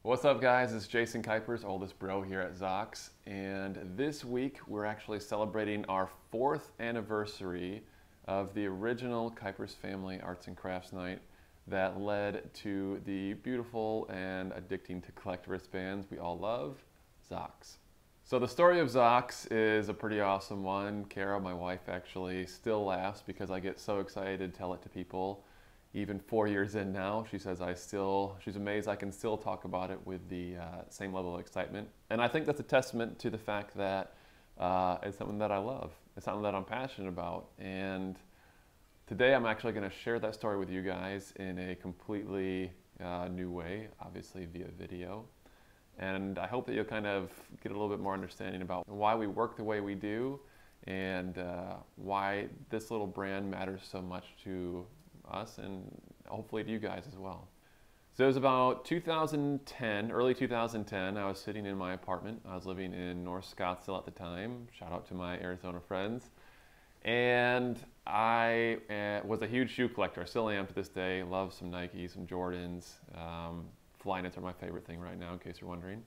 What's up guys, it's Jason Kuipers, oldest bro here at Zox, and this week we're actually celebrating our 4th anniversary of the original Kuipers Family Arts and Crafts Night that led to the beautiful and addicting to collect wristbands we all love, Zox. So the story of Zox is a pretty awesome one. Kara, my wife, actually still laughs because I get so excited to tell it to people. Even 4 years in now, she says she's amazed I can still talk about it with the same level of excitement. And I think that's a testament to the fact that it's something that I love. It's something that I'm passionate about. And today I'm actually going to share that story with you guys in a completely new way, obviously via video. And I hope that you'll kind of get a little bit more understanding about why we work the way we do and why this little brand matters so much to us and hopefully to you guys as well. So it was about 2010, early 2010. I was sitting in my apartment. I was living in North Scottsdale at the time. Shout out to my Arizona friends. And I was a huge shoe collector. I still am to this day. Love some Nikes, some Jordans. Flyknits are my favorite thing right now, in case you're wondering.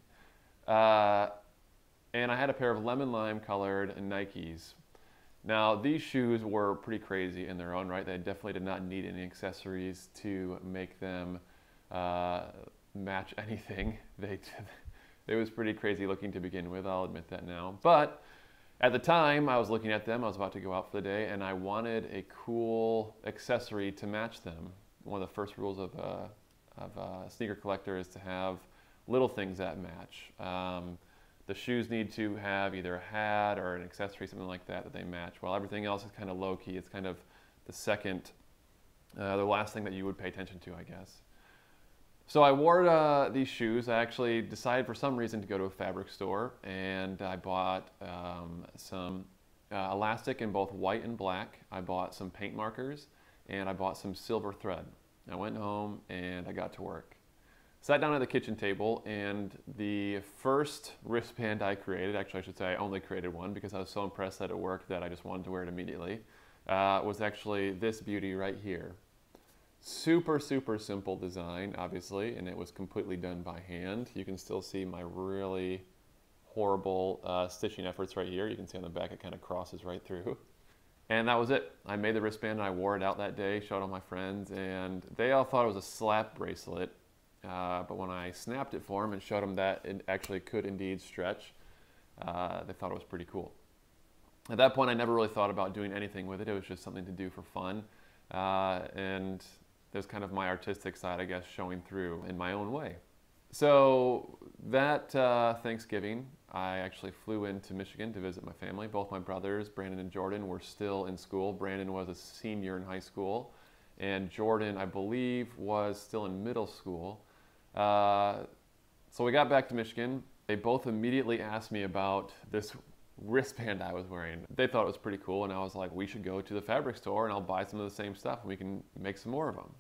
And I had a pair of lemon lime colored Nikes. Now, these shoes were pretty crazy in their own right. They definitely did not need any accessories to make them match anything. It was pretty crazy looking to begin with, I'll admit that now. But at the time, I was looking at them, I was about to go out for the day, and I wanted a cool accessory to match them. One of the first rules of a sneaker collector is to have little things that match. The shoes need to have either a hat or an accessory, something like that, that they match. While everything else is kind of low-key, it's kind of the last thing that you would pay attention to, I guess. So I wore these shoes. I actually decided for some reason to go to a fabric store, and I bought some elastic in both white and black. I bought some paint markers, and I bought some silver thread. I went home, and I got to work. Sat down at the kitchen table, and the first wristband I created, actually I should say I only created one because I was so impressed that it worked that I just wanted to wear it immediately, was actually this beauty right here. Super, super simple design, obviously, and it was completely done by hand. You can still see my really horrible stitching efforts right here. You can see on the back it kind of crosses right through. And that was it. I made the wristband and I wore it out that day, showed all my friends, and they all thought it was a slap bracelet. But when I snapped it for them and showed them that it actually could indeed stretch, they thought it was pretty cool. At that point, I never really thought about doing anything with it. It was just something to do for fun. And there's kind of my artistic side, I guess, showing through in my own way. So that Thanksgiving, I actually flew into Michigan to visit my family. Both my brothers, Brandon and Jordan, were still in school. Brandon was a senior in high school, and Jordan, I believe, was still in middle school. So we got back to Michigan. They both immediately asked me about this wristband I was wearing. They thought it was pretty cool, and I was like, we should go to the fabric store and I'll buy some of the same stuff and we can make some more of them.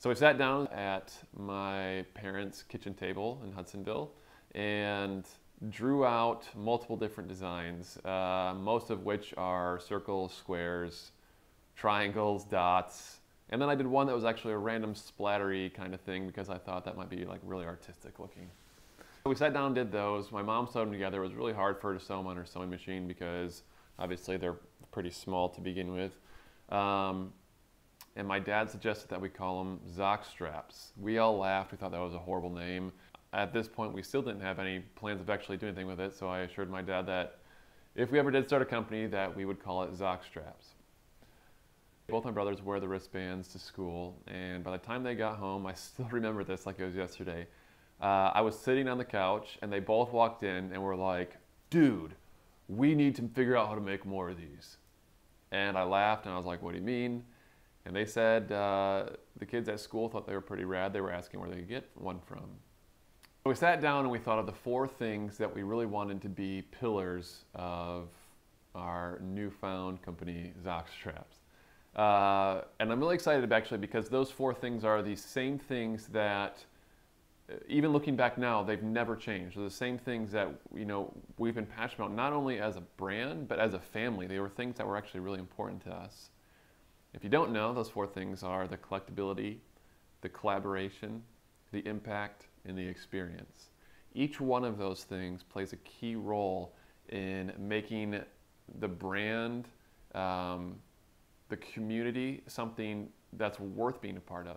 So we sat down at my parents' kitchen table in Hudsonville and drew out multiple different designs, most of which are circles, squares, triangles, dots. And then I did one that was actually a random splattery kind of thing because I thought that might be like really artistic looking. So we sat down and did those. My mom sewed them together. It was really hard for her to sew them on her sewing machine because obviously they're pretty small to begin with. And my dad suggested that we call them Zox straps. We all laughed. We thought that was a horrible name. At this point, we still didn't have any plans of actually doing anything with it, so I assured my dad that if we ever did start a company, that we would call it Zox straps. Both my brothers wear the wristbands to school, and by the time they got home, I still remember this like it was yesterday. I was sitting on the couch, and they both walked in and were like, dude, we need to figure out how to make more of these. And I laughed, and I was like, what do you mean? And they said the kids at school thought they were pretty rad. They were asking where they could get one from. So we sat down and we thought of the 4 things that we really wanted to be pillars of our newfound company, Zox Straps. And I'm really excited actually because those 4 things are the same things that, even looking back now, they've never changed. They're the same things that we've been passionate about, not only as a brand, but as a family. They were things that were actually really important to us. If you don't know, those 4 things are the collectability, the collaboration, the impact, in the experience. Each one of those things plays a key role in making the brand, the community, something that's worth being a part of.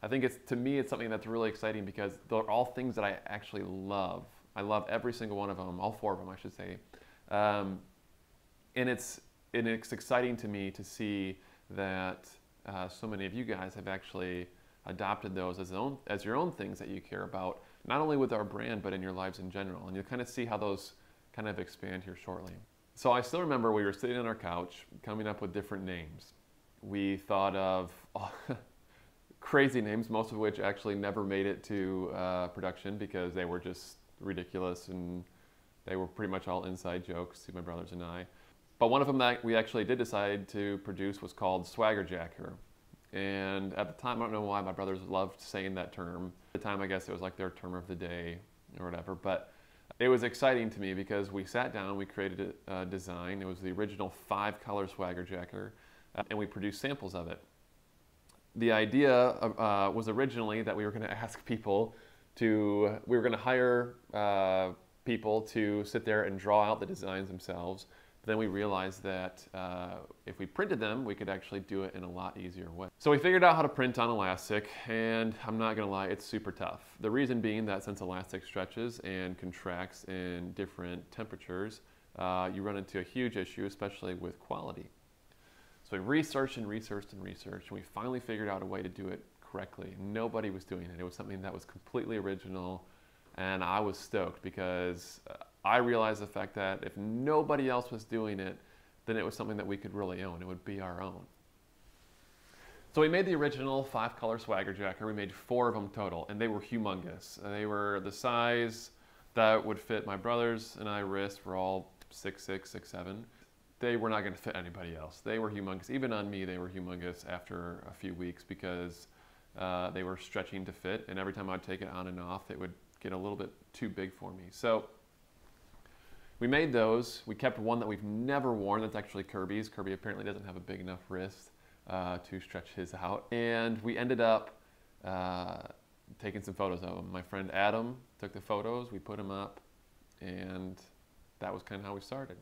I think to me, it's something that's really exciting because they're all things that I actually love. I love every single one of them, all 4 of them, I should say. And it's exciting to me to see that so many of you guys have actually adopted those as your own things that you care about, not only with our brand, but in your lives in general. And you'll kind of see how those kind of expand here shortly. So I still remember we were sitting on our couch coming up with different names. We thought of crazy names, most of which actually never made it to production because they were just ridiculous and they were pretty much all inside jokes to my brothers and I. But one of them that we actually did decide to produce was called Swagger Jacker. And at the time, I don't know why my brothers loved saying that term. At the time, I guess it was like their term of the day or whatever. But it was exciting to me because we sat down, we created a design. It was the original 5-color Swagger Jacker, and we produced samples of it. The idea was originally that we were going to ask people we were going to hire people to sit there and draw out the designs themselves. But then we realized that if we printed them, we could actually do it in a lot easier way. So we figured out how to print on elastic, and I'm not going to lie, it's super tough. The reason being that since elastic stretches and contracts in different temperatures, you run into a huge issue, especially with quality. So we researched and researched and researched, and we finally figured out a way to do it correctly. Nobody was doing it. It was something that was completely original, and I was stoked because I realized the fact that if nobody else was doing it, then it was something that we could really own. It would be our own. So we made the original 5-color Swagger Jacker. We made 4 of them total, and they were humongous. They were the size that would fit my brothers and I wrist. We're all 6'6", 6'7". They were not going to fit anybody else. They were humongous. Even on me, they were humongous after a few weeks because they were stretching to fit, and every time I'd take it on and off, it would get a little bit too big for me. So we made those. We kept one that we've never worn. That's actually Kirby's. Kirby apparently doesn't have a big enough wrist to stretch his out. And we ended up taking some photos of them. My friend Adam took the photos. We put them up, and that was kind of how we started.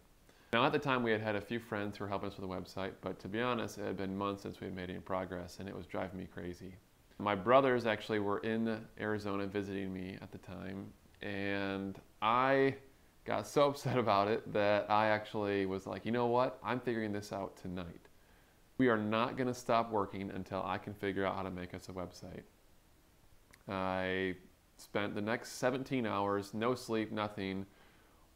Now at the time we had a few friends who were helping us with the website, but to be honest, it had been months since we had made any progress, and it was driving me crazy. My brothers actually were in Arizona visiting me at the time, and I got so upset about it that I actually was like, you know what? I'm figuring this out tonight. We are not going to stop working until I can figure out how to make us a website. I spent the next 17 hours, no sleep, nothing,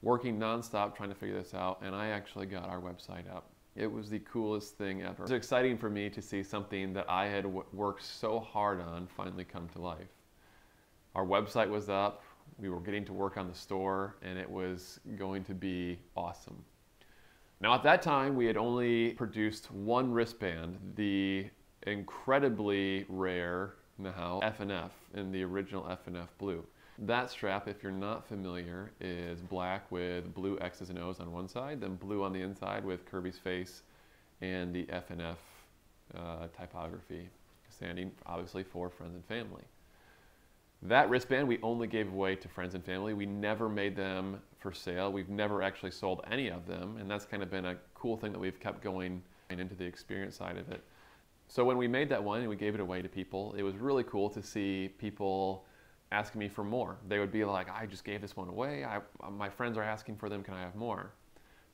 working nonstop trying to figure this out, and I actually got our website up. It was the coolest thing ever. It was exciting for me to see something that I had worked so hard on finally come to life. Our website was up, we were getting to work on the store, and it was going to be awesome. Now at that time, we had only produced one wristband, the incredibly rare now F&F in the original F&F blue. That strap, if you're not familiar, is black with blue X's and O's on one side, then blue on the inside with Kirby's face and the F&F typography, standing obviously for friends and family. That wristband we only gave away to friends and family. We never made them for sale. We've never actually sold any of them, and that's kind of been a cool thing that we've kept going into the experience side of it. So when we made that one and we gave it away to people, it was really cool to see people asking me for more. They would be like, I just gave this one away. My friends are asking for them. Can I have more?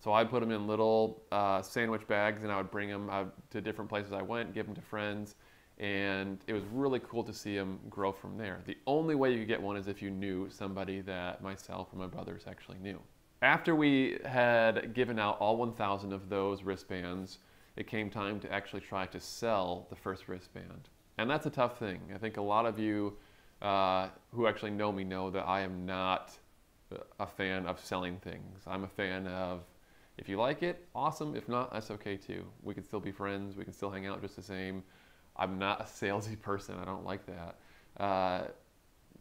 So I'd put them in little sandwich bags, and I would bring them to different places I went, give them to friends, and it was really cool to see them grow from there. The only way you could get one is if you knew somebody that myself or my brothers actually knew. After we had given out all 1,000 of those wristbands, it came time to actually try to sell the first wristband. And that's a tough thing. I think a lot of you who actually know me know that I am not a fan of selling things. I'm a fan of, if you like it, awesome. If not, that's okay too. We can still be friends. We can still hang out just the same. I'm not a salesy person. I don't like that.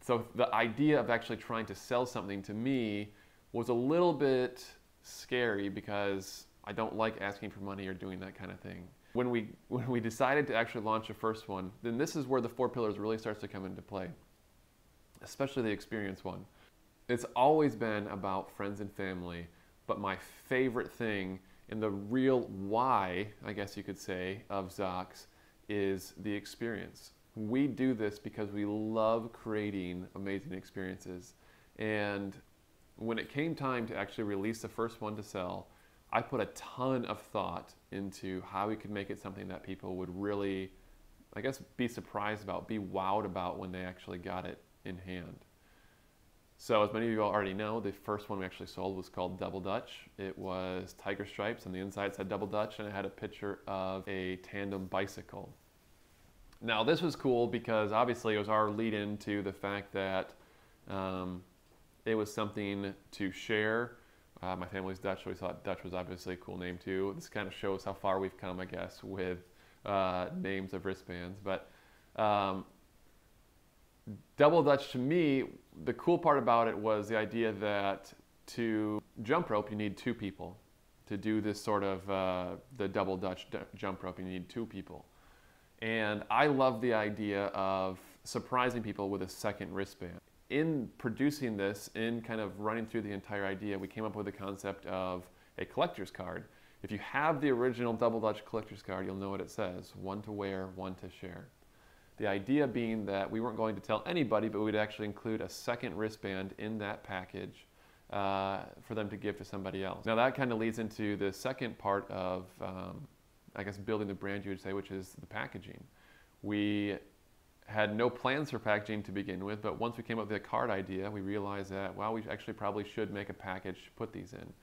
So the idea of actually trying to sell something to me was a little bit scary because I don't like asking for money or doing that kind of thing. When we decided to actually launch the first one, then this is where the 4 pillars really starts to come into play. especially the experience one. It's always been about friends and family, but my favorite thing and the real why, I guess you could say, of Zox is the experience. We do this because we love creating amazing experiences. And when it came time to actually release the first one to sell, I put a ton of thought into how we could make it something that people would really, I guess, be surprised about, be wowed about when they actually got it in hand. So as many of you already know, the first one we actually sold was called Double Dutch. It was tiger stripes, and the inside said Double Dutch, and it had a picture of a tandem bicycle. Now this was cool because obviously it was our lead into the fact that it was something to share. My family's Dutch, so we thought Dutch was obviously a cool name too. This kind of shows how far we've come, I guess, with names of wristbands. But Double Dutch, to me, the cool part about it was the idea that to jump rope, you need two people. To do this sort of the Double Dutch jump rope, you need two people. And I love the idea of surprising people with a second wristband. In producing this, in kind of running through the entire idea, we came up with the concept of a collector's card. If you have the original Double Dutch collector's card, you'll know what it says: one to wear, one to share. The idea being that we weren't going to tell anybody, but we'd actually include a second wristband in that package for them to give to somebody else. Now that kind of leads into the second part of, I guess, building the brand, you would say, which is the packaging. We had no plans for packaging to begin with, but once we came up with the card idea, we realized that, well, we actually probably should make a package to put these in.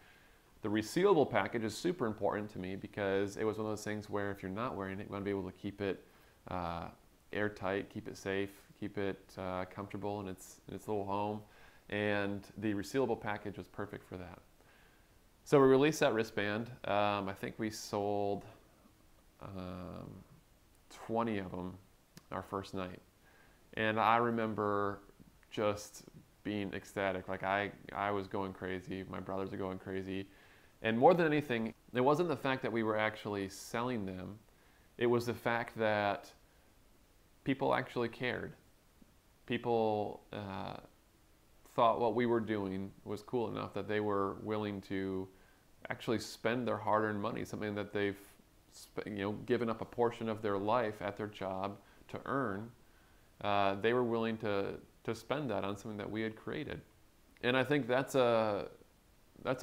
The resealable package is super important to me because it was one of those things where if you're not wearing it, you want to be able to keep it airtight, keep it safe, keep it comfortable in its little home. And the resealable package was perfect for that. So we released that wristband. I think we sold 20 of them our first night. And I remember just being ecstatic. Like I was going crazy. My brothers are going crazy. And more than anything, it wasn't the fact that we were actually selling them. It was the fact that people actually cared. People thought what we were doing was cool enough that they were willing to actually spend their hard-earned money, something that they've given up a portion of their life at their job to earn. They were willing to spend that on something that we had created. And I think that's a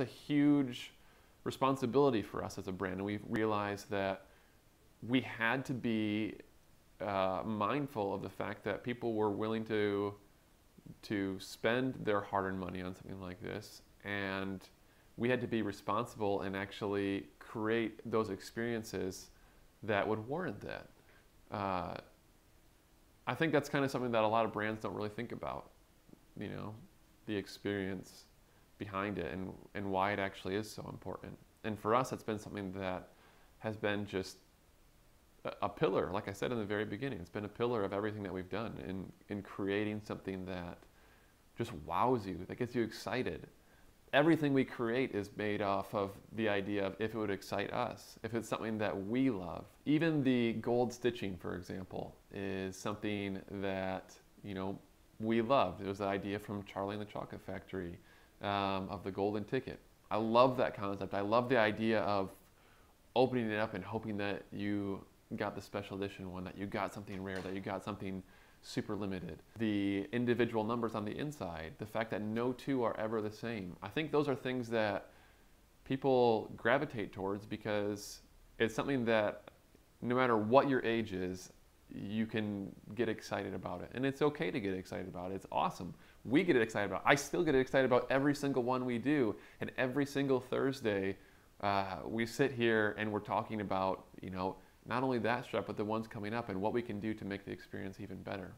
huge responsibility for us as a brand. And we've realized that we had to be mindful of the fact that people were willing to spend their hard-earned money on something like this, and we had to be responsible and actually create those experiences that would warrant that. I think that's kind of something that a lot of brands don't really think about, the experience behind it and why it actually is so important. And for us, it's been something that has been just a pillar, like I said in the very beginning. It's been a pillar of everything that we've done in creating something that just wows you, that gets you excited. Everything we create is made off of the idea of if it would excite us, if it's something that we love. Even the gold stitching, for example, is something that we loved. It was the idea from Charlie and the Chocolate Factory of the golden ticket. I love that concept. I love the idea of opening it up and hoping that you got the special edition one, that you got something rare, that you got something super limited. The individual numbers on the inside, the fact that no two are ever the same. I think those are things that people gravitate towards because it's something that no matter what your age is, you can get excited about it. And it's okay to get excited about it. It's awesome. We get excited about it. I still get excited about every single one we do. And every single Thursday, we sit here and we're talking about, not only that strap, but the ones coming up and what we can do to make the experience even better.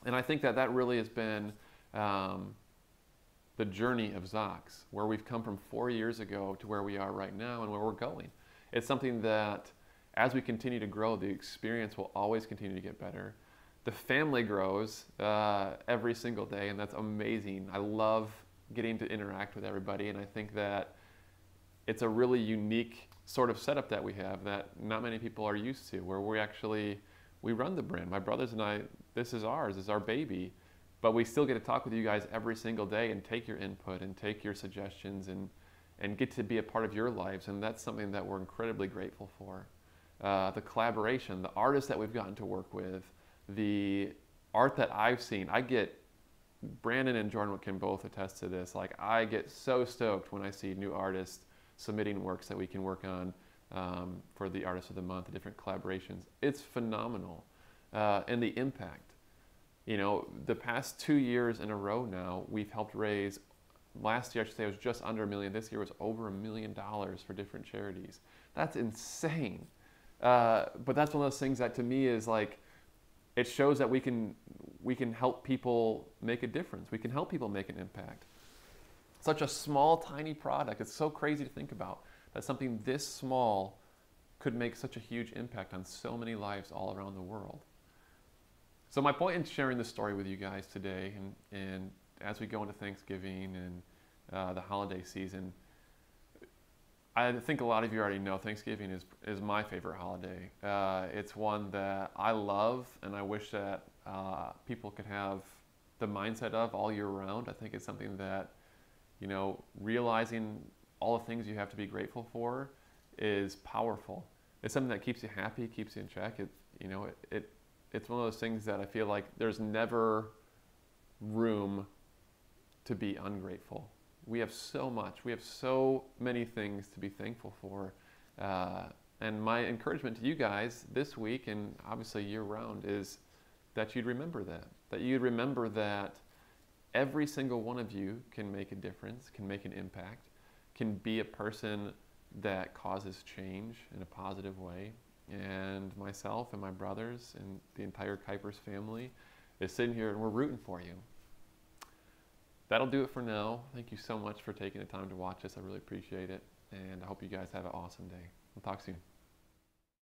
And I think that really has been the journey of Zox, where we've come from 4 years ago to where we are right now and where we're going. It's something that as we continue to grow, the experience will always continue to get better. The family grows every single day, and that's amazing. I love getting to interact with everybody, and I think that it's a really unique sort of setup that we have that not many people are used to, where we run the brand. My brothers and I, this is ours, it's our baby, but we still get to talk with you guys every single day and take your input and take your suggestions and get to be a part of your lives. And that's something that we're incredibly grateful for. The collaboration, the artists that we've gotten to work with, the art that I've seen. Brandon and Jordan can both attest to this. Like, I get so stoked when I see new artists submitting works that we can work on for the Artist of the Month, the different collaborations. It's phenomenal. And the impact. You know, the past 2 years in a row now, we've helped raise, last year I should say it was just under $1 million. This year was over $1 million for different charities. That's insane. But that's one of those things that to me is like, it shows that we can help people make a difference. We can help people make an impact. Such a small, tiny product. It's so crazy to think about that something this small could make such a huge impact on so many lives all around the world. So my point in sharing this story with you guys today, and as we go into Thanksgiving and the holiday season, I think a lot of you already know Thanksgiving is my favorite holiday. It's one that I love, and I wish that people could have the mindset of all year round. I think it's something that, you know, realizing all the things you have to be grateful for is powerful. It's something that keeps you happy, keeps you in check. It's one of those things that I feel like there's never room to be ungrateful. We have so much. We have so many things to be thankful for. And my encouragement to you guys this week, and obviously year-round, is that you'd remember that. That you'd remember that every single one of you can make a difference, can make an impact, can be a person that causes change in a positive way. And myself and my brothers and the entire Kuipers family is sitting here and we're rooting for you. That'll do it for now. Thank you so much for taking the time to watch this. I really appreciate it. And I hope you guys have an awesome day. We'll talk soon.